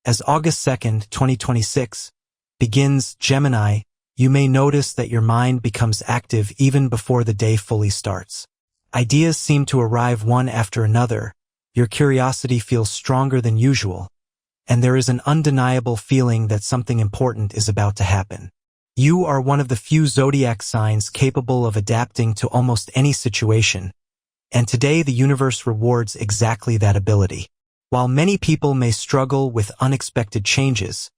As August 2nd, 2026 begins, Gemini, you may notice that your mind becomes active even before the day fully starts. Ideas seem to arrive one after another, your curiosity feels stronger than usual, and there is an undeniable feeling that something important is about to happen. You are one of the few zodiac signs capable of adapting to almost any situation, and today the universe rewards exactly that ability. While many people may struggle with unexpected changes,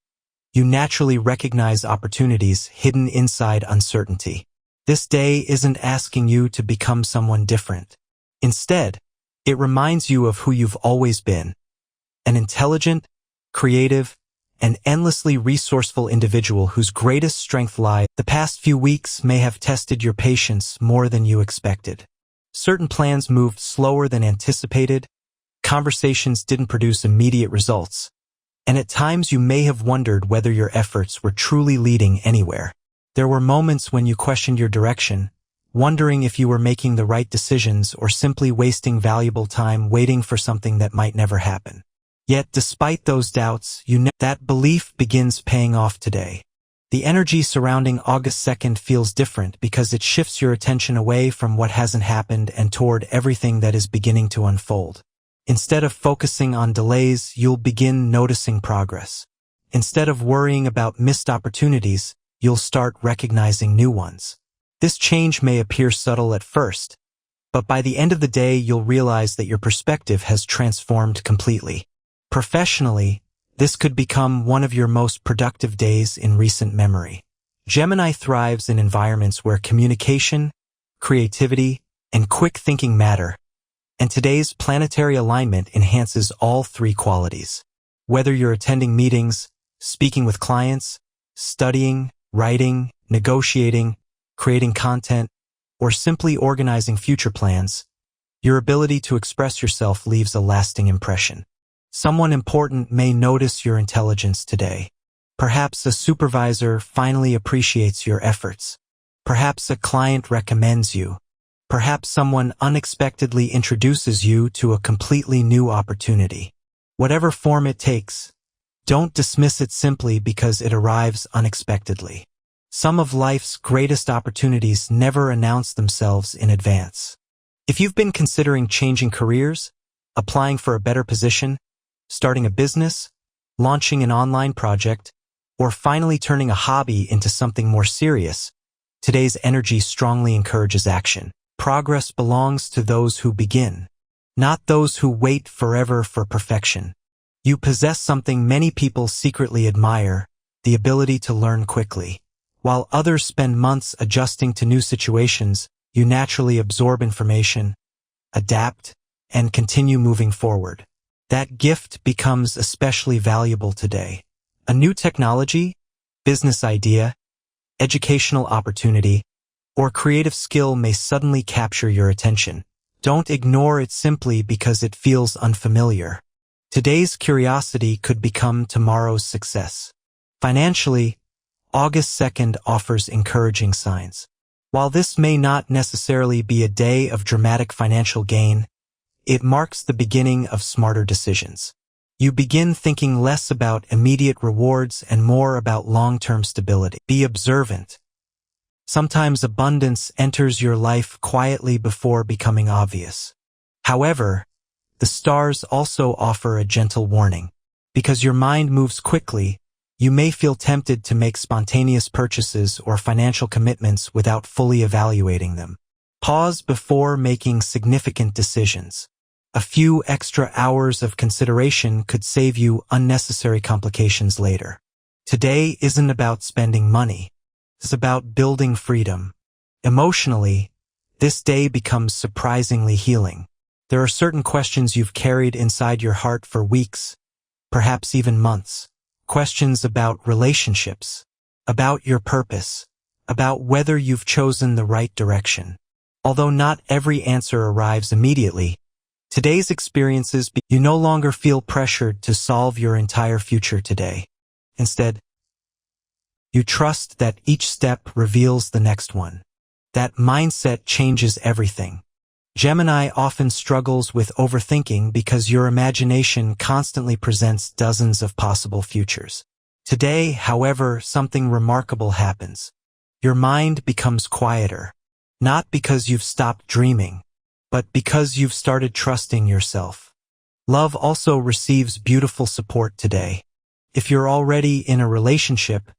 you naturally recognize opportunities hidden inside uncertainty. This day isn't asking you to become someone different. Instead, it reminds you of who you've always been, an intelligent, creative, and endlessly resourceful individual whose greatest strength lies. The past few weeks may have tested your patience more than you expected. Certain plans moved slower than anticipated, conversations didn't produce immediate results, and at times you may have wondered whether your efforts were truly leading anywhere. There were moments when you questioned your direction, wondering if you were making the right decisions or simply wasting valuable time waiting for something that might never happen. Yet, despite those doubts, that belief begins paying off today. The energy surrounding August 2nd feels different because it shifts your attention away from what hasn't happened and toward everything that is beginning to unfold. Instead of focusing on delays, you'll begin noticing progress. Instead of worrying about missed opportunities, you'll start recognizing new ones. This change may appear subtle at first, but by the end of the day, you'll realize that your perspective has transformed completely. Professionally, this could become one of your most productive days in recent memory. Gemini thrives in environments where communication, creativity, and quick thinking matter, and today's planetary alignment enhances all three qualities. Whether you're attending meetings, speaking with clients, studying, writing, negotiating, creating content, or simply organizing future plans, your ability to express yourself leaves a lasting impression. Someone important may notice your intelligence today. Perhaps a supervisor finally appreciates your efforts. Perhaps a client recommends you. Perhaps someone unexpectedly introduces you to a completely new opportunity. Whatever form it takes, don't dismiss it simply because it arrives unexpectedly. Some of life's greatest opportunities never announce themselves in advance. If you've been considering changing careers, applying for a better position, starting a business, launching an online project, or finally turning a hobby into something more serious, today's energy strongly encourages action. Progress belongs to those who begin, not those who wait forever for perfection. You possess something many people secretly admire, the ability to learn quickly. While others spend months adjusting to new situations, you naturally absorb information, adapt, and continue moving forward. That gift becomes especially valuable today. A new technology, business idea, educational opportunity, or creative skill may suddenly capture your attention. Don't ignore it simply because it feels unfamiliar. Today's curiosity could become tomorrow's success. Financially, August 2nd offers encouraging signs. While this may not necessarily be a day of dramatic financial gain, it marks the beginning of smarter decisions. You begin thinking less about immediate rewards and more about long-term stability. Be observant. Sometimes abundance enters your life quietly before becoming obvious. However, the stars also offer a gentle warning. Because your mind moves quickly, you may feel tempted to make spontaneous purchases or financial commitments without fully evaluating them. Pause before making significant decisions. A few extra hours of consideration could save you unnecessary complications later. Today isn't about spending money. It's about building freedom. Emotionally, this day becomes surprisingly healing. There are certain questions you've carried inside your heart for weeks, perhaps even months. Questions about relationships, about your purpose, about whether you've chosen the right direction. Although not every answer arrives immediately, today's experiences, you no longer feel pressured to solve your entire future today. Instead, you trust that each step reveals the next one. That mindset changes everything. Gemini often struggles with overthinking because your imagination constantly presents dozens of possible futures. Today, however, something remarkable happens. Your mind becomes quieter, not because you've stopped dreaming, but because you've started trusting yourself. Love also receives beautiful support today. If you're already in a relationship,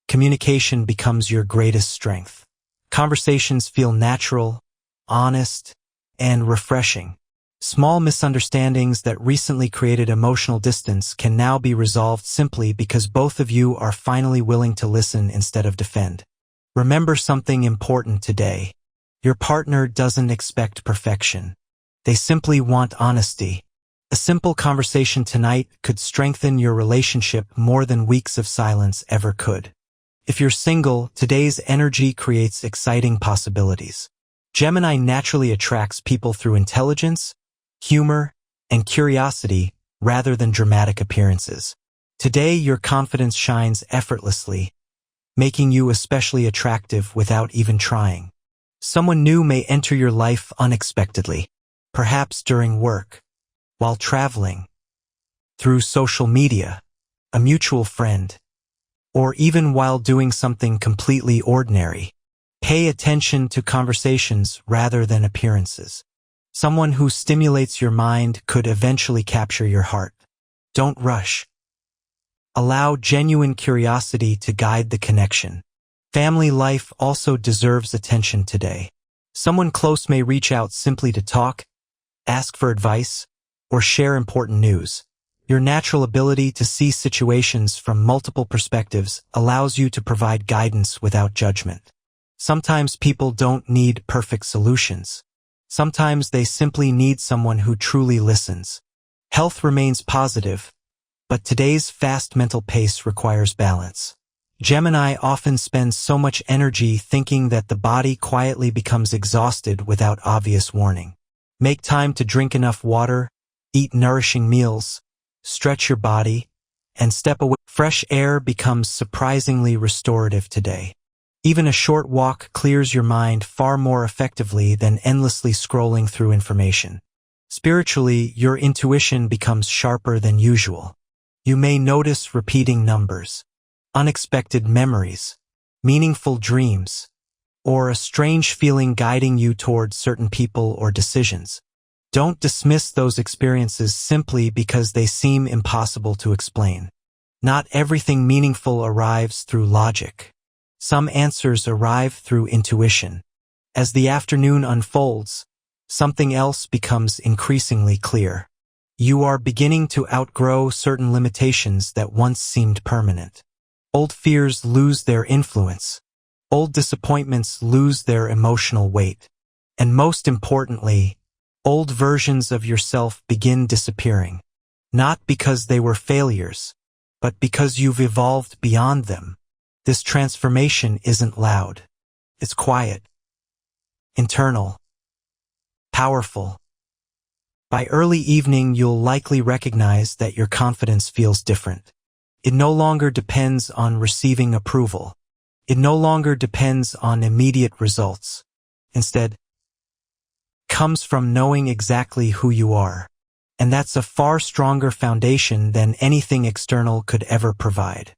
communication becomes your greatest strength. Conversations feel natural, honest, and refreshing. Small misunderstandings that recently created emotional distance can now be resolved simply because both of you are finally willing to listen instead of defend. Remember something important today. Your partner doesn't expect perfection. They simply want honesty. A simple conversation tonight could strengthen your relationship more than weeks of silence ever could. If you're single, today's energy creates exciting possibilities. Gemini naturally attracts people through intelligence, humor, and curiosity rather than dramatic appearances. Today, your confidence shines effortlessly, making you especially attractive without even trying. Someone new may enter your life unexpectedly, perhaps during work, while traveling, through social media, a mutual friend, or even while doing something completely ordinary. Pay attention to conversations rather than appearances. Someone who stimulates your mind could eventually capture your heart. Don't rush. Allow genuine curiosity to guide the connection. Family life also deserves attention today. Someone close may reach out simply to talk, ask for advice, or share important news. Your natural ability to see situations from multiple perspectives allows you to provide guidance without judgment. Sometimes people don't need perfect solutions. Sometimes they simply need someone who truly listens. Health remains positive, but today's fast mental pace requires balance. Gemini often spends so much energy thinking that the body quietly becomes exhausted without obvious warning. Make time to drink enough water, eat nourishing meals, stretch your body, and step away. Fresh air becomes surprisingly restorative today. Even a short walk clears your mind far more effectively than endlessly scrolling through information. Spiritually, your intuition becomes sharper than usual. You may notice repeating numbers, unexpected memories, meaningful dreams, or a strange feeling guiding you toward certain people or decisions. Don't dismiss those experiences simply because they seem impossible to explain. Not everything meaningful arrives through logic. Some answers arrive through intuition. As the afternoon unfolds, something else becomes increasingly clear. You are beginning to outgrow certain limitations that once seemed permanent. Old fears lose their influence. Old disappointments lose their emotional weight. And most importantly, old versions of yourself begin disappearing. Not because they were failures, but because you've evolved beyond them. This transformation isn't loud. It's quiet, internal, powerful. By early evening, you'll likely recognize that your confidence feels different. It no longer depends on receiving approval. It no longer depends on immediate results. Instead, comes from knowing exactly who you are. And that's a far stronger foundation than anything external could ever provide.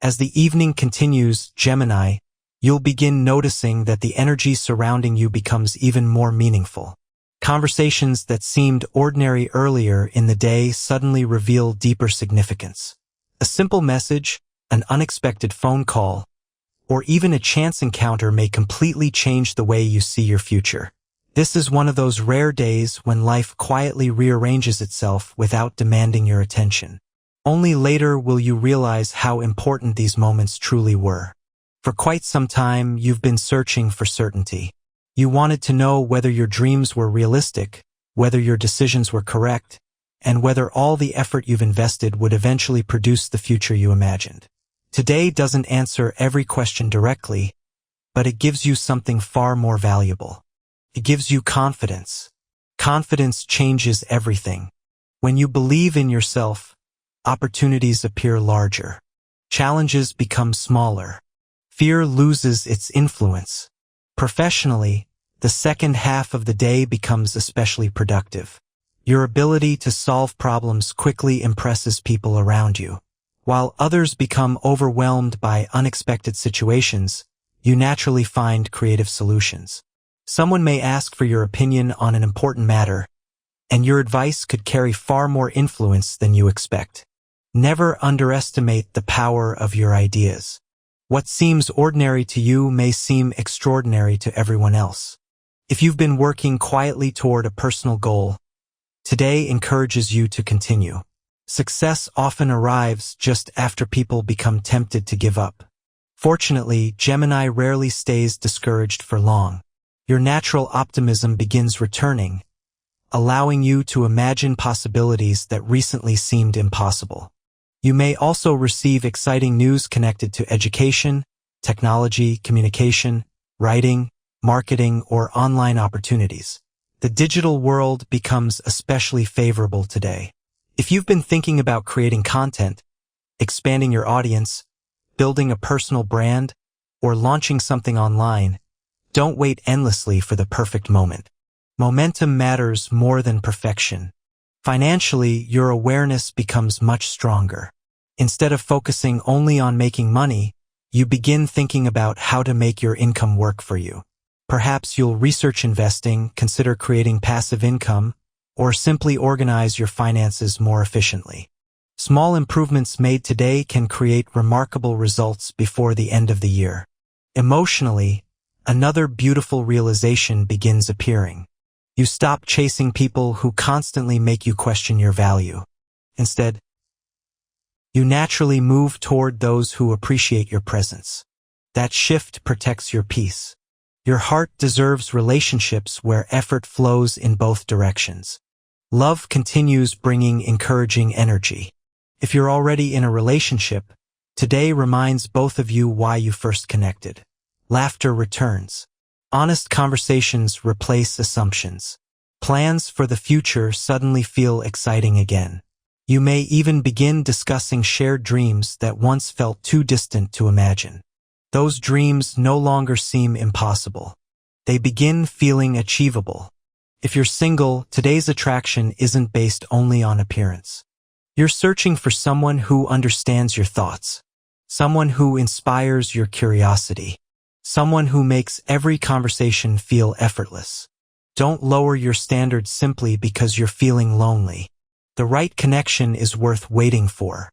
As the evening continues, Gemini, you'll begin noticing that the energy surrounding you becomes even more meaningful. Conversations that seemed ordinary earlier in the day suddenly reveal deeper significance. A simple message, an unexpected phone call, or even a chance encounter may completely change the way you see your future. This is one of those rare days when life quietly rearranges itself without demanding your attention. Only later will you realize how important these moments truly were. For quite some time, you've been searching for certainty. You wanted to know whether your dreams were realistic, whether your decisions were correct, and whether all the effort you've invested would eventually produce the future you imagined. Today doesn't answer every question directly, but it gives you something far more valuable. It gives you confidence. Confidence changes everything. When you believe in yourself, opportunities appear larger. Challenges become smaller. Fear loses its influence. Professionally, The second half of the day becomes especially productive. Your ability to solve problems quickly impresses people around you. While others become overwhelmed by unexpected situations, you naturally find creative solutions. Someone may ask for your opinion on an important matter, and your advice could carry far more influence than you expect. Never underestimate the power of your ideas. What seems ordinary to you may seem extraordinary to everyone else. If you've been working quietly toward a personal goal, today encourages you to continue. Success often arrives just after people become tempted to give up. Fortunately, Gemini rarely stays discouraged for long. Your natural optimism begins returning, allowing you to imagine possibilities that recently seemed impossible. You may also receive exciting news connected to education, technology, communication, writing, marketing, or online opportunities. The digital world becomes especially favorable today. If you've been thinking about creating content, expanding your audience, building a personal brand, or launching something online, don't wait endlessly for the perfect moment. Momentum matters more than perfection. Financially, your awareness becomes much stronger. Instead of focusing only on making money, you begin thinking about how to make your income work for you. Perhaps you'll research investing, consider creating passive income, or simply organize your finances more efficiently. Small improvements made today can create remarkable results before the end of the year. Emotionally, another beautiful realization begins appearing. You stop chasing people who constantly make you question your value. Instead, you naturally move toward those who appreciate your presence. That shift protects your peace. Your heart deserves relationships where effort flows in both directions. Love continues bringing encouraging energy. If you're already in a relationship, today reminds both of you why you first connected. Laughter returns. Honest conversations replace assumptions. Plans for the future suddenly feel exciting again. You may even begin discussing shared dreams that once felt too distant to imagine. Those dreams no longer seem impossible. They begin feeling achievable. If you're single, today's attraction isn't based only on appearance. You're searching for someone who understands your thoughts, someone who inspires your curiosity, someone who makes every conversation feel effortless. Don't lower your standards simply because you're feeling lonely. The right connection is worth waiting for.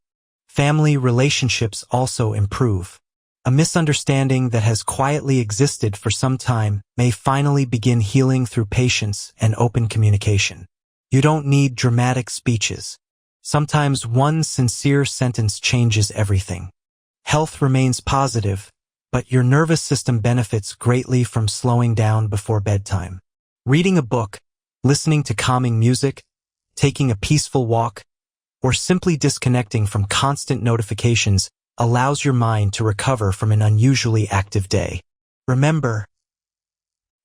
Family relationships also improve. A misunderstanding that has quietly existed for some time may finally begin healing through patience and open communication. You don't need dramatic speeches. Sometimes one sincere sentence changes everything. Health remains positive, but your nervous system benefits greatly from slowing down before bedtime. Reading a book, listening to calming music, taking a peaceful walk, or simply disconnecting from constant notifications allows your mind to recover from an unusually active day. Remember,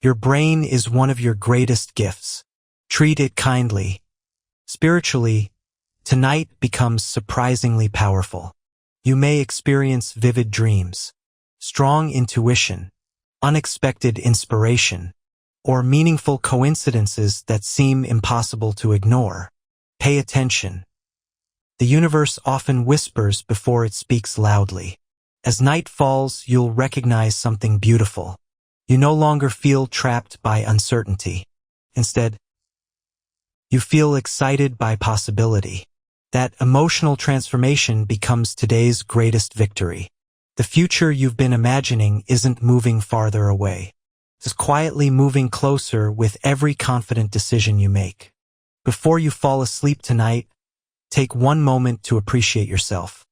your brain is one of your greatest gifts. Treat it kindly. Spiritually, tonight becomes surprisingly powerful. You may experience vivid dreams, strong intuition, unexpected inspiration, or meaningful coincidences that seem impossible to ignore. Pay attention. The universe often whispers before it speaks loudly. As night falls, you'll recognize something beautiful. You no longer feel trapped by uncertainty. Instead, you feel excited by possibility. That emotional transformation becomes today's greatest victory. The future you've been imagining isn't moving farther away. It's quietly moving closer with every confident decision you make. Before you fall asleep tonight, take one moment to appreciate yourself.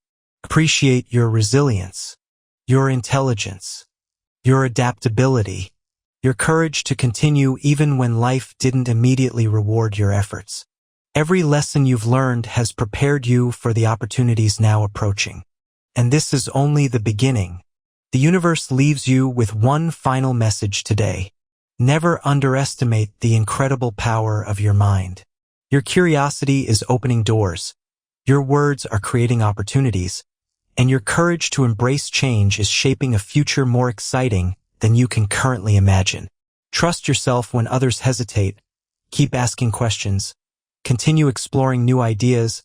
Appreciate your resilience, your intelligence, your adaptability, your courage to continue even when life didn't immediately reward your efforts. Every lesson you've learned has prepared you for the opportunities now approaching. And this is only the beginning. The universe leaves you with one final message today. Never underestimate the incredible power of your mind. Your curiosity is opening doors. Your words are creating opportunities. And your courage to embrace change is shaping a future more exciting than you can currently imagine. Trust yourself when others hesitate. Keep asking questions. Continue exploring new ideas,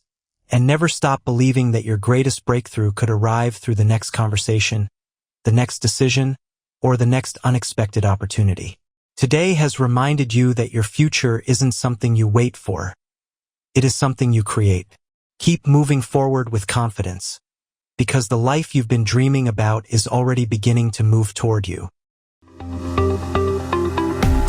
and never stop believing that your greatest breakthrough could arrive through the next conversation, the next decision, or the next unexpected opportunity. Today has reminded you that your future isn't something you wait for. It is something you create. Keep moving forward with confidence, because the life you've been dreaming about is already beginning to move toward you.